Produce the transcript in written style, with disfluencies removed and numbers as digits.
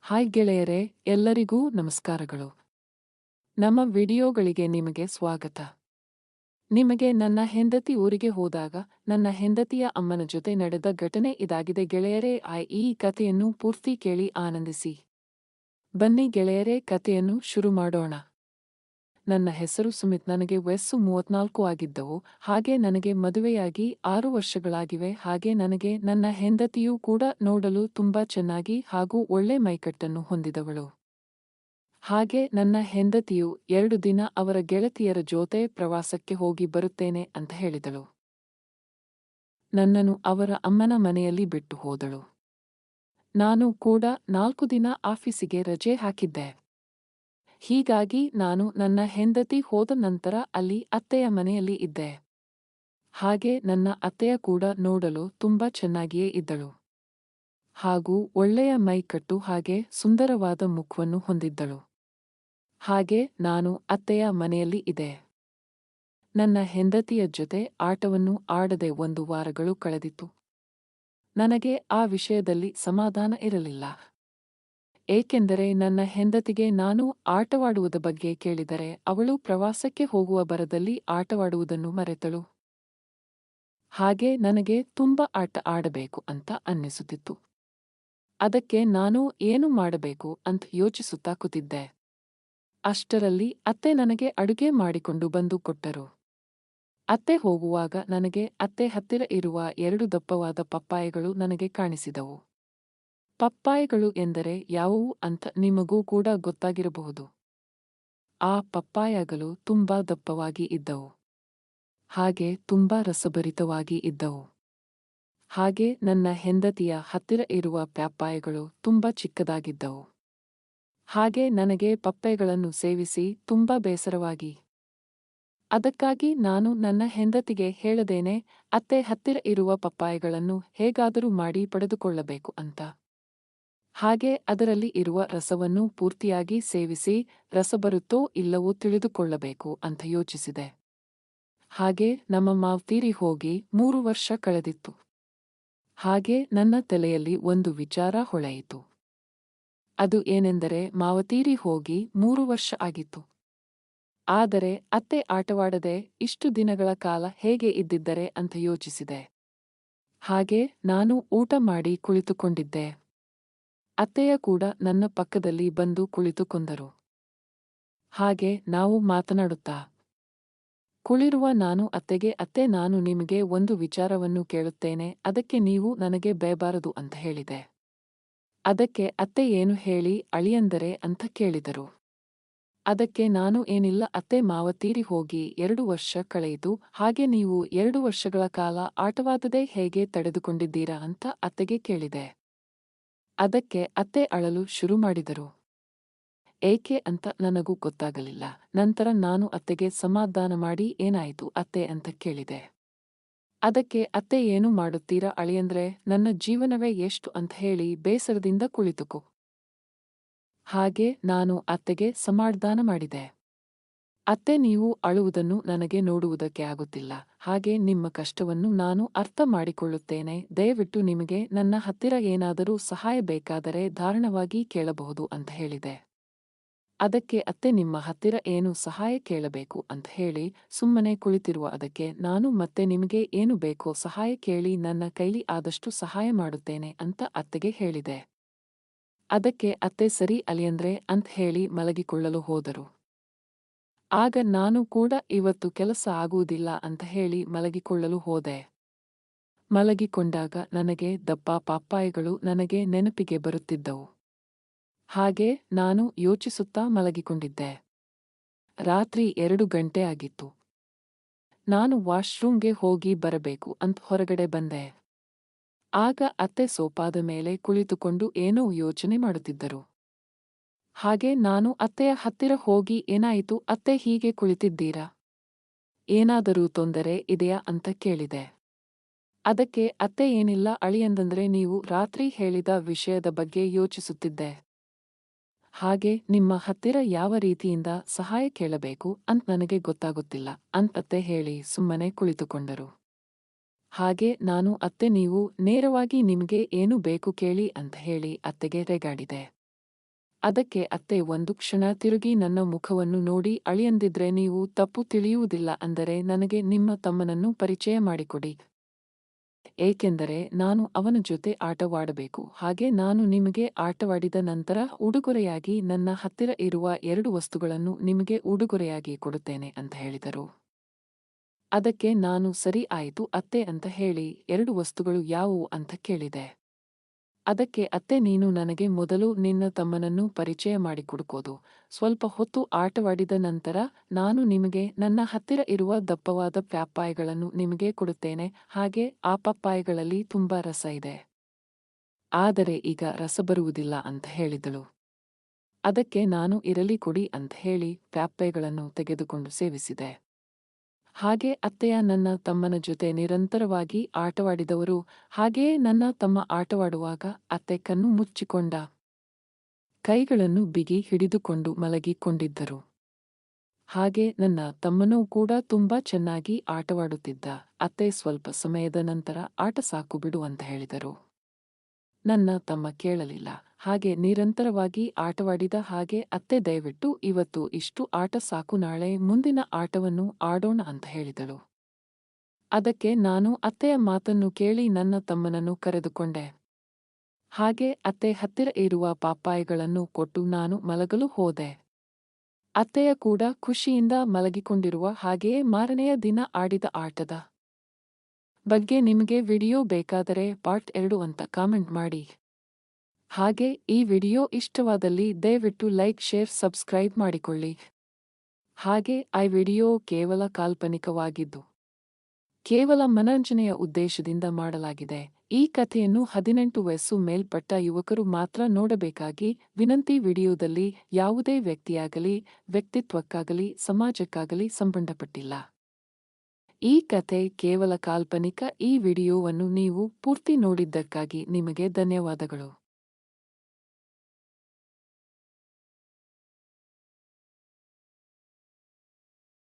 Hi ಗೆಳೆಯರೇ, ಎಲ್ಲರಿಗೂ ನಮಸ್ಕಾರಗಳು. ನಮ್ಮ ವಿಡಿಯೋಗಳಿಗೆ ನಿಮಗೆ ಸ್ವಾಗತ. ನಿಮಗೆ ನನ್ನ ಹೆಂಡತಿ ಊರಿಗೆ ಹೋದಾಗ ನನ್ನ ಹೆಂಡತಿಯ ಅಮ್ಮನ ಜೊತೆ ನಡೆದ ಘಟನೆ ಇದಾಗಿದೆ ಗೆಳೆಯರೇ. ಈ ಕಥೆಯನ್ನು ಪೂರ್ತಿ ಕೇಳಿ ಆನಂದಿಸಿ. ಬನ್ನಿ ಗೆಳೆಯರೇ, ಕಥೆಯನ್ನು ಶುರು ಮಾಡೋಣ. ನನ್ನ ಹೆಸರು ಸುಮಿತ್. ನನಗೆ ವಯಸ್ಸು 34 ಆಗಿದ್ದವು. ಹಾಗೆ ನನಗೆ ಮದುವೆಯಾಗಿ 6 ವರ್ಷಗಳಾಗಿವೆ. ಹಾಗೆ ನನಗೆ ನನ್ನ ಹೆಂಡತಿಯೂ ಕೂಡ ನೋಡಲು ತುಂಬಾ ಚೆನ್ನಾಗಿ ಹಾಗೂ ಒಳ್ಳೆ ಮೈಕಟ್ಟನ್ನು ಹೊಂದಿದವಳು. ಹಾಗೆ ನನ್ನ ಹೆಂಡತಿಯು 2 ದಿನ ಅವರ ಗೆಳತಿಯರ ಜೊತೆ ಪ್ರವಾಸಕ್ಕೆ ಹೋಗಿ ಬರುತ್ತೇನೆ ಅಂತ ಹೇಳಿದಳು. ನನ್ನನ್ನು ಅವರ ಅಮ್ಮನ ಮನೆಯಲ್ಲಿ ಬಿಟ್ಟು ಹೋದಳು. ನಾನು ಕೂಡ 4 ದಿನ ಆಫೀಸಿಗೆ ರಜೆ ಹಾಕಿದ್ದೆ. ಹೀಗಾಗಿ ನಾನು ನನ್ನ ಹೆಂಡತಿ ಹೋದ ನಂತರ ಅಲ್ಲಿ ಅತ್ತೆಯ ಮನೆಯಲ್ಲಿ ಇದ್ದೆ. ಹಾಗೆ ನನ್ನ ಅತ್ತೆಯ ಕೂಡ ನೋಡಲು ತುಂಬಾ ಚೆನ್ನಾಗಿಯೇ ಇದ್ದಳು. ಹಾಗೂ ಒಳ್ಳೆಯ ಮೈಕಟ್ಟು ಹಾಗೆ ಸುಂದರವಾದ ಮುಖವನ್ನು ಹೊಂದಿದ್ದಳು. ಹಾಗೆ ನಾನು ಅತ್ತೆಯ ಮನೆಯಲ್ಲಿ ಇದ್ದೆ. ನನ್ನ ಹೆಂಡತಿಯ ಜೊತೆ ಆಟವನ್ನು ಆಡದೆ 1 ವಾರಗಳು ಕಳೆದಿತ್ತು. ನನಗೆ ಆ ವಿಷಯದಲ್ಲಿ ಸಮಾಧಾನ ಇರಲಿಲ್ಲ. ಏಕೆಂದರೆ ನನ್ನ ಹೆಂಡತಿಗೆ ನಾನು ಆಟವಾಡುವುದ ಬಗ್ಗೆ ಕೇಳಿದರೆ ಅವಳು ಪ್ರವಾಸಕ್ಕೆ ಹೋಗುವ ಭರದಲ್ಲಿ ಆಟವಾಡುವುದನ್ನು ಮರೆತಳು. ಹಾಗೆ ನನಗೆ ತುಂಬ ಆಟ ಆಡಬೇಕು ಅಂತ ಅನ್ನಿಸುತ್ತಿತ್ತು. ಅದಕ್ಕೆ ನಾನು ಏನು ಮಾಡಬೇಕು ಅಂತ ಯೋಚಿಸುತ್ತಾ ಕೂತಿದ್ದೆ. ಅಷ್ಟರಲ್ಲಿ ಅತ್ತೆ ನನಗೆ ಅಡುಗೆ ಮಾಡಿಕೊಂಡು ಬಂದು ಕೊಟ್ಟರು. ಅತ್ತೆ ಹೋಗುವಾಗ ನನಗೆ ಅತ್ತೆ ಹತ್ತಿರ ಇರುವ 2 ದಪ್ಪವಾದ ಪಪ್ಪಾಯಗಳು ನನಗೆ ಕಾಣಿಸಿದವು. ಪಪ್ಪಾಯಗಳು ಎಂದರೆ ಯಾವುವು ಅಂತ ನಿಮಗೂ ಕೂಡ ಗೊತ್ತಾಗಿರಬಹುದು. ಆ ಪಪ್ಪಾಯಗಳು ತುಂಬಾ ದಪ್ಪವಾಗಿ ಇದ್ದವು. ಹಾಗೆ ತುಂಬಾ ರಸಭರಿತವಾಗಿ ಇದ್ದವು. ಹಾಗೆ ನನ್ನ ಹೆಂಡತಿಯ ಹತ್ತಿರ ಇರುವ ಪಪ್ಪಾಯಗಳು ತುಂಬಾ ಚಿಕ್ಕದಾಗಿದ್ದವು. ಹಾಗೆ ನನಗೆ ಪಪ್ಪಾಯಗಳನ್ನು ಸೇವಿಸಿ ತುಂಬಾ ಬೇಸರವಾಗಿ. ಅದಕ್ಕಾಗಿ ನಾನು ನನ್ನ ಹೆಂಡತಿಗೆ ಹೇಳದೇನೆ ಅತ್ತೆ ಹತ್ತಿರ ಇರುವ ಪಪ್ಪಾಯಗಳನ್ನು ಹೇಗಾದರೂ ಮಾಡಿ ಪಡೆದುಕೊಳ್ಳಬೇಕು ಅಂತ. ಹಾಗೆ ಅದರಲ್ಲಿ ಇರುವ ರಸವನ್ನು ಪೂರ್ತಿಯಾಗಿ ಸೇವಿಸಿ ರಸ ಬರುತ್ತೋ ಇಲ್ಲವೋ ತಿಳಿದುಕೊಳ್ಳಬೇಕು ಅಂತ ಯೋಚಿಸಿದೆ. ಹಾಗೆ ನಮ್ಮ ಮಾವ ತೀರಿ ಹೋಗಿ 3 ವರ್ಷ ಕಳೆದಿತ್ತು. ಹಾಗೆ ನನ್ನ ತಲೆಯಲ್ಲಿ ಒಂದು ವಿಚಾರ ಹೊಳೆಯಿತು. ಅದು ಏನೆಂದರೆ ಮಾವ ತೀರಿ ಹೋಗಿ 3 ವರ್ಷ ಆಗಿತ್ತು. ಆದರೆ ಅತ್ತೆ ಆಟವಾಡದೆ ಇಷ್ಟು ದಿನಗಳ ಕಾಲ ಹೇಗೆ ಇದ್ದಿದ್ದರೆ ಅಂತ ಯೋಚಿಸಿದೆ. ಹಾಗೆ ನಾನು ಊಟ ಮಾಡಿ ಕುಳಿತುಕೊಂಡಿದ್ದೆ. ಅತ್ತೆಯ ಕೂಡ ನನ್ನ ಪಕ್ಕದಲ್ಲಿ ಬಂದು ಕುಳಿತುಕೊಂಡರು. ಹಾಗೆ ನಾವು ಮಾತನಾಡುತ್ತಾ ಕುಳಿರುವ ನಾನು ಅತ್ತೆಗೆ, ಅತ್ತೆ, ನಾನು ನಿಮಗೆ ಒಂದು ವಿಚಾರವನ್ನು ಕೇಳುತ್ತೇನೆ, ಅದಕ್ಕೆ ನೀವು ನನಗೆ ಬೇಬಾರದು ಅಂತ ಹೇಳಿದೆ. ಅದಕ್ಕೆ ಅತ್ತೆ ಏನು ಹೇಳಿ ಅಳಿಯಂದರೆ ಅಂತ ಕೇಳಿದರು. ಅದಕ್ಕೆ ನಾನು ಏನಿಲ್ಲ ಅತ್ತೆ, ಮಾವ ತೀರಿ ಹೋಗಿ 2 ವರ್ಷ ಕಳೆಯಿತು. ಹಾಗೆ ನೀವು 2 ವರ್ಷಗಳ ಕಾಲ ಆಟವಾಡದೆ ಹೇಗೆ ತಡೆದುಕೊಂಡಿದ್ದೀರಾ ಅಂತ ಅತ್ತೆಗೆ ಕೇಳಿದೆ. ಅದಕ್ಕೆ ಅತ್ತೆ ಅಳಲು ಶುರು ಮಾಡಿದರು. ಏಕೆ ಅಂತ ನನಗೂ ಗೊತ್ತಾಗಲಿಲ್ಲ. ನಂತರ ನಾನು ಅತ್ತೆಗೆ ಸಮಾಧಾನ ಮಾಡಿ ಏನಾಯಿತು ಅತ್ತೆ ಅಂತ ಕೇಳಿದೆ. ಅದಕ್ಕೆ ಅತ್ತೆ ಏನು ಮಾಡುತ್ತೀರಾ ಅಳಿಯಂದ್ರೆ, ನನ್ನ ಜೀವನವೇ ಎಷ್ಟು ಅಂತ ಹೇಳಿ ಬೇಸರದಿಂದ ಕುಳಿತುಕೋ. ಹಾಗೆ ನಾನು ಅತ್ತೆಗೆ ಸಮಾಧಾನ ಮಾಡಿದೆ. ಅತ್ತೆ, ನೀವು ಅಳುವುದನ್ನು ನನಗೆ ನೋಡುವುದಕ್ಕೆ ಆಗುತ್ತಿಲ್ಲ. ಹಾಗೆ ನಿಮ್ಮ ಕಷ್ಟವನ್ನು ನಾನು ಅರ್ಥ ಮಾಡಿಕೊಳ್ಳುತ್ತೇನೆ. ದಯವಿಟ್ಟು ನಿಮಗೆ ನನ್ನ ಹತ್ತಿರ ಏನಾದರೂ ಸಹಾಯ ಬೇಕಾದರೆ ಧಾರಾಳವಾಗಿ ಕೇಳಬಹುದು ಅಂತ ಹೇಳಿದೆ. ಅದಕ್ಕೆ ಅತ್ತೆ, ನಿಮ್ಮ ಹತ್ತಿರ ಏನು ಸಹಾಯ ಕೇಳಬೇಕು ಅಂತ ಹೇಳಿ ಸುಮ್ಮನೆ ಕುಳಿತಿರುವ ಅದಕ್ಕೆ ನಾನು ಮತ್ತೆ ನಿಮಗೆ ಏನು ಬೇಕೋ ಸಹಾಯ ಕೇಳಿ, ನನ್ನ ಕೈಲಿ ಆದಷ್ಟು ಸಹಾಯ ಮಾಡುತ್ತೇನೆ ಅಂತ ಅತ್ತೆಗೆ ಹೇಳಿದೆ. ಅದಕ್ಕೆ ಅತ್ತೆ ಸರಿ ಅಳಿಯಂದ್ರೆ ಅಂತ ಹೇಳಿ ಮಲಗಿಕೊಳ್ಳಲು ಹೋದರು. ಆಗ ನಾನು ಕೂಡ ಇವತ್ತು ಕೆಲಸ ಆಗುವುದಿಲ್ಲ ಅಂತ ಹೇಳಿ ಮಲಗಿಕೊಳ್ಳಲು ಹೋದೆ. ಮಲಗಿಕೊಂಡಾಗ ನನಗೆ ದಪ್ಪ ಪಪ್ಪಾಯಗಳು ನನಗೆ ನೆನಪಿಗೆ ಬರುತ್ತಿದ್ದವು. ಹಾಗೆ ನಾನು ಯೋಚಿಸುತ್ತಾ ಮಲಗಿಕೊಂಡಿದ್ದೆ. ರಾತ್ರಿ 2 ಗಂಟೆ ಆಗಿತ್ತು. ನಾನು ವಾಶ್ರೂಮ್ಗೆ ಹೋಗಿ ಬರಬೇಕು ಅಂತ ಹೊರಗಡೆ ಬಂದೆ. ಆಗ ಅತ್ತೆ ಸೋಫಾದ ಮೇಲೆ ಕುಳಿತುಕೊಂಡು ಏನೋ ಯೋಚನೆ ಮಾಡುತ್ತಿದ್ದರು. ಹಾಗೆ ನಾನು ಅತ್ತೆಯ ಹತ್ತಿರ ಹೋಗಿ ಏನಾಯಿತು ಅತ್ತೆ, ಹೀಗೆ ಕುಳಿತಿದ್ದೀರಾ? ಏನಾದರೂ ತೊಂದರೆ ಇದೆಯಾ ಅಂತ ಕೇಳಿದೆ. ಅದಕ್ಕೆ ಅತ್ತೆ, ಏನಿಲ್ಲ ಅಳಿಯಂದಂದ್ರೆ, ನೀವು ರಾತ್ರಿ ಹೇಳಿದ ವಿಷಯದ ಬಗ್ಗೆ ಯೋಚಿಸುತ್ತಿದ್ದೆ. ಹಾಗೆ ನಿಮ್ಮ ಹತ್ತಿರ ಯಾವ ರೀತಿಯಿಂದ ಸಹಾಯ ಕೇಳಬೇಕು ಅಂತ ನನಗೆ ಗೊತ್ತಾಗುತ್ತಿಲ್ಲ ಅಂತತ್ತೆ ಹೇಳಿ ಸುಮ್ಮನೆ ಕುಳಿತುಕೊಂಡರು. ಹಾಗೆ ನಾನು ಅತ್ತೆ, ನೀವು ನೇರವಾಗಿ ನಿಮಗೆ ಏನು ಬೇಕು ಕೇಳಿ ಅಂತ ಹೇಳಿ ಅತ್ತೆಗೆ ರೇಗಾಡಿದೆ. ಅದಕ್ಕೆ ಅತ್ತೆ ಒಂದು ಕ್ಷಣ ತಿರುಗಿ ನನ್ನ ಮುಖವನ್ನು ನೋಡಿ, ಅಳಿಯಂದಿದ್ರೆ ನೀವು ತಪ್ಪು ತಿಳಿಯುವುದಿಲ್ಲ ಅಂದರೆ ನನಗೆ ನಿಮ್ಮ ತಮ್ಮನನ್ನು ಪರಿಚಯ ಮಾಡಿಕೊಡಿ. ಏಕೆಂದರೆ ನಾನು ಅವನ ಜೊತೆ ಆಟವಾಡಬೇಕು. ಹಾಗೆ ನಾನು ನಿಮಗೆ ಆಟವಾಡಿದ ನಂತರ ಉಡುಗೊರೆಯಾಗಿ ನನ್ನ ಹತ್ತಿರ ಇರುವ 2 ವಸ್ತುಗಳನ್ನು ನಿಮಗೆ ಉಡುಗೊರೆಯಾಗಿ ಕೊಡುತ್ತೇನೆ ಅಂತ ಹೇಳಿದರು. ಅದಕ್ಕೆ ನಾನು ಸರಿ ಆಯಿತು ಅತ್ತೆ ಅಂತ ಹೇಳಿ 2 ವಸ್ತುಗಳು ಯಾವುವು ಅಂತ ಕೇಳಿದೆ. ಅದಕ್ಕೆ ಅತ್ತೆ ನೀನು ನನಗೆ ಮೊದಲು ನಿನ್ನ ತಮ್ಮನನ್ನು ಪರಿಚಯ ಮಾಡಿಕೊಡುಕೋದು. ಸ್ವಲ್ಪ ಹೊತ್ತು ಆಟವಾಡಿದ ನಂತರ ನಾನು ನಿಮಗೆ ನನ್ನ ಹತ್ತಿರ ಇರುವ ದಪ್ಪವಾದ ಪ್ಯಾಪಾಯಿಗಳನ್ನು ನಿಮಗೆ ಕೊಡುತ್ತೇನೆ. ಹಾಗೆ ಆ ಪಪ್ಪಾಯಿಗಳಲ್ಲಿ ತುಂಬಾ ರಸ ಇದೆ. ಆದರೆ ಈಗ ರಸ ಬರುವುದಿಲ್ಲ ಅಂತ ಹೇಳಿದಳು. ಅದಕ್ಕೆ ನಾನು ಇರಲಿ ಕೊಡಿ ಅಂತ ಹೇಳಿ ಪ್ಯಾಪಾಯಿಗಳನ್ನು ತೆಗೆದುಕೊಂಡು ಸೇವಿಸಿದೆ. ಹಾಗೆ ಅತ್ತೆಯ ನನ್ನ ತಮ್ಮನ ಜೊತೆ ನಿರಂತರವಾಗಿ ಆಟವಾಡಿದವರು. ಹಾಗೆಯೇ ನನ್ನ ತಮ್ಮ ಆಟವಾಡುವಾಗ ಅತ್ತೆ ಕಣ್ಣು ಮುಚ್ಚಿಕೊಂಡ ಕೈಗಳನ್ನು ಬಿಗಿ ಹಿಡಿದುಕೊಂಡು ಮಲಗಿಕೊಂಡಿದ್ದರು. ಹಾಗೆ ನನ್ನ ತಮ್ಮನೂ ಕೂಡ ತುಂಬಾ ಚೆನ್ನಾಗಿ ಆಟವಾಡುತ್ತಿದ್ದ. ಅತ್ತೆ ಸ್ವಲ್ಪ ಸಮಯದ ನಂತರ ಆಟ ಸಾಕು ಬಿಡು ಅಂತ ಹೇಳಿದರು. ನನ್ನ ತಮ್ಮ ಕೇಳಲಿಲ್ಲ. ಹಾಗೆ ನಿರಂತರವಾಗಿ ಆಟವಾಡಿದ. ಹಾಗೆ ಅತ್ತೆ ದಯವಿಟ್ಟು ಇವತ್ತು ಇಷ್ಟು ಆಟ ಸಾಕು, ನಾಳೆ ಮುಂದಿನ ಆಟವನ್ನು ಆಡೋಣ ಅಂತ ಹೇಳಿದಳು. ಅದಕ್ಕೆ ನಾನು ಅತ್ತೆಯ ಮಾತನ್ನು ಕೇಳಿ ನನ್ನ ತಮ್ಮನನ್ನು ಕರೆದುಕೊಂಡೆ. ಹಾಗೆ ಅತ್ತೆ ಹತ್ತಿರ ಇರುವ ಪಾಪಾಯಿಗಳನ್ನು ಕೊಟ್ಟು ನಾನು ಮಲಗಲು ಹೋದೆ. ಅತ್ತೆಯ ಕೂಡ ಖುಷಿಯಿಂದ ಮಲಗಿಕೊಂಡಿರುವ. ಹಾಗೆಯೇ ಮಾರನೆಯ ದಿನ ಆಡಿದ ಆಟದ ಬಗ್ಗೆ ನಿಮಗೆ ವಿಡಿಯೋ ಬೇಕಾದರೆ ಪಾರ್ಟ್ 2 ಅಂತ ಕಾಮೆಂಟ್ ಮಾಡಿ. ಹಾಗೆ ಈ ವಿಡಿಯೋ ಇಷ್ಟವಾದಲ್ಲಿ ದಯವಿಟ್ಟು ಲೈಕ್, ಶೇರ್, ಸಬ್ಸ್ಕ್ರೈಬ್ ಮಾಡಿಕೊಳ್ಳಿ. ಹಾಗೆ ಈ ವಿಡಿಯೋ ಕೇವಲ ಕಾಲ್ಪನಿಕವಾಗಿದ್ದು ಕೇವಲ ಮನರಂಜನೆಯ ಉದ್ದೇಶದಿಂದ ಮಾಡಲಾಗಿದೆ. ಈ ಕಥೆಯನ್ನು 18 ವಯಸ್ಸು ಮೇಲ್ಪಟ್ಟ ಯುವಕರು ಮಾತ್ರ ನೋಡಬೇಕಾಗಿ ವಿನಂತಿ. ವಿಡಿಯೋದಲ್ಲಿ ಯಾವುದೇ ವ್ಯಕ್ತಿಯಾಗಲಿ, ವ್ಯಕ್ತಿತ್ವಕ್ಕಾಗಲಿ, ಸಮಾಜಕ್ಕಾಗಲಿ ಸಂಬಂಧಪಟ್ಟಿಲ್ಲ. ಈ ಕಥೆ ಕೇವಲ ಕಾಲ್ಪನಿಕ. ಈ ವಿಡಿಯೋವನ್ನು ನೀವು ಪೂರ್ತಿ ನೋಡಿದ್ದಕ್ಕಾಗಿ ನಿಮಗೆ ಧನ್ಯವಾದಗಳು.